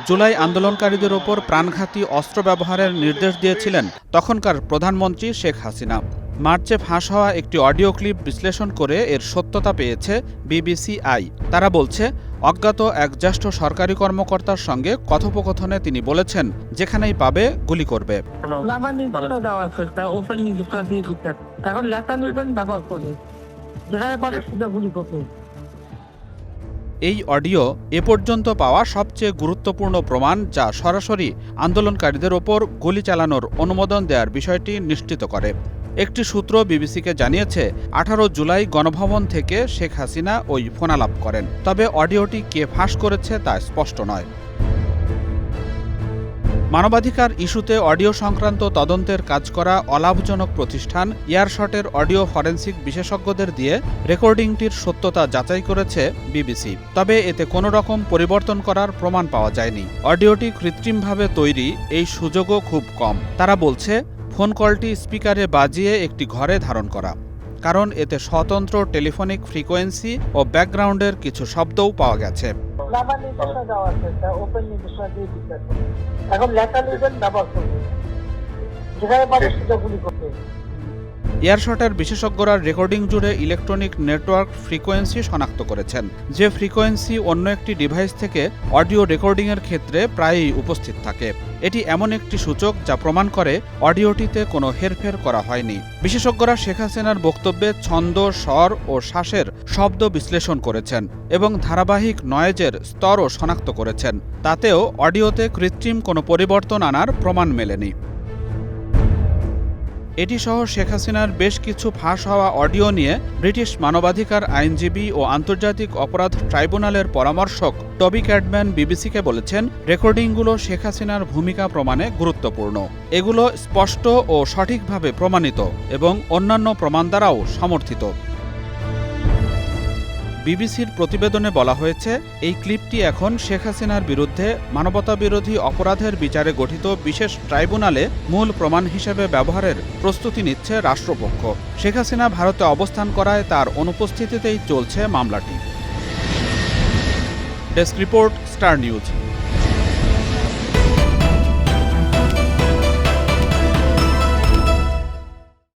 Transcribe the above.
জুলাই আন্দোলনকারীদের ওপর প্রাণঘাতী অস্ত্র ব্যবহারের নির্দেশ দিয়েছিলেন তখনকার প্রধানমন্ত্রী শেখ হাসিনা। মার্চে ফাঁস হওয়া একটি অডিও ক্লিপ বিশ্লেষণ করে এর সত্যতা পেয়েছে বিবিসিআই। তারা বলছে, অজ্ঞাত এক জ্যেষ্ঠ সরকারি কর্মকর্তার সঙ্গে কথোপকথনে তিনি বলেছেন, যেখানেই পাবে গুলি করবে। এই অডিও এ পর্যন্ত পাওয়া সবচেয়ে গুরুত্বপূর্ণ প্রমাণ, যা সরাসরি আন্দোলনকারীদের ওপর গুলি চালানোর অনুমোদন দেওয়ার বিষয়টি নিশ্চিত করে। একটি সূত্র বিবিসিকে জানিয়েছে, 18 জুলাই গণভবন থেকে শেখ হাসিনা ওই ফোনালাপ করেন। তবে অডিওটি কে ফাঁস করেছে তা স্পষ্ট নয়। মানবাধিকার ইস্যুতে অডিও সংক্রান্ত তদন্তের কাজ করা অলাভজনক প্রতিষ্ঠান এয়ারশটের অডিও ফরেনসিক বিশেষজ্ঞদের দিয়ে রেকর্ডিংটির সত্যতা যাচাই করেছে বিবিসি। তবে এতে কোনো রকম পরিবর্তন করার প্রমাণ পাওয়া যায়নি। অডিওটি কৃত্রিমভাবে তৈরি, এই সুযোগও খুব কম। তারা বলছে, ফোন কলটি স্পিকারে বাজিয়ে একটি ঘরে ধারণ করা, কারণ এতে স্বতন্ত্র টেলিফোনিক ফ্রিকোয়েন্সি ও ব্যাকগ্রাউন্ডের কিছু শব্দও পাওয়া গেছে। এয়ারশটের বিশেষজ্ঞরা রেকর্ডিং জুড়ে ইলেকট্রনিক নেটওয়ার্ক ফ্রিকোয়েন্সি শনাক্ত করেছেন, যে ফ্রিকোয়েন্সি অন্য একটি ডিভাইস থেকে অডিও রেকর্ডিংয়ের ক্ষেত্রে প্রায়ই উপস্থিত থাকে। এটি এমন একটি সূচক যা প্রমাণ করে অডিওটিতে কোনো হেরফের করা হয়নি। বিশেষজ্ঞরা শেখ হাসিনার বক্তব্যে ছন্দ, স্বর ও শ্বাসের শব্দ বিশ্লেষণ করেছেন এবং ধারাবাহিক নয়েজের স্তরও শনাক্ত করেছেন। তাতেও অডিওতে কৃত্রিম কোনো পরিবর্তন আনার প্রমাণ মেলেনি। এটি সহ শেখ হাসিনার বেশ কিছু ফাঁস হওয়া অডিও নিয়ে ব্রিটিশ মানবাধিকার আইনজীবী ও আন্তর্জাতিক অপরাধ ট্রাইব্যুনালের পরামর্শক টবি ক্যাডম্যান বিবিসিকে বলেছেন, রেকর্ডিংগুলো শেখ হাসিনার ভূমিকা প্রমাণে গুরুত্বপূর্ণ। এগুলো স্পষ্ট ও সঠিকভাবে প্রমাণিত এবং অন্যান্য প্রমাণ দ্বারাও সমর্থিত। বিবিসির প্রতিবেদনে বলা হয়েছে, এই ক্লিপটি এখন শেখ হাসিনার বিরুদ্ধে মানবতাবিরোধী অপরাধের বিচারে গঠিত বিশেষ ট্রাইব্যুনালে মূল প্রমাণ হিসেবে ব্যবহারের প্রস্তুতি নিচ্ছে রাষ্ট্রপক্ষ। শেখ হাসিনা ভারতে অবস্থান করায় তার অনুপস্থিতিতেই চলছে মামলাটি। Desk report, star news.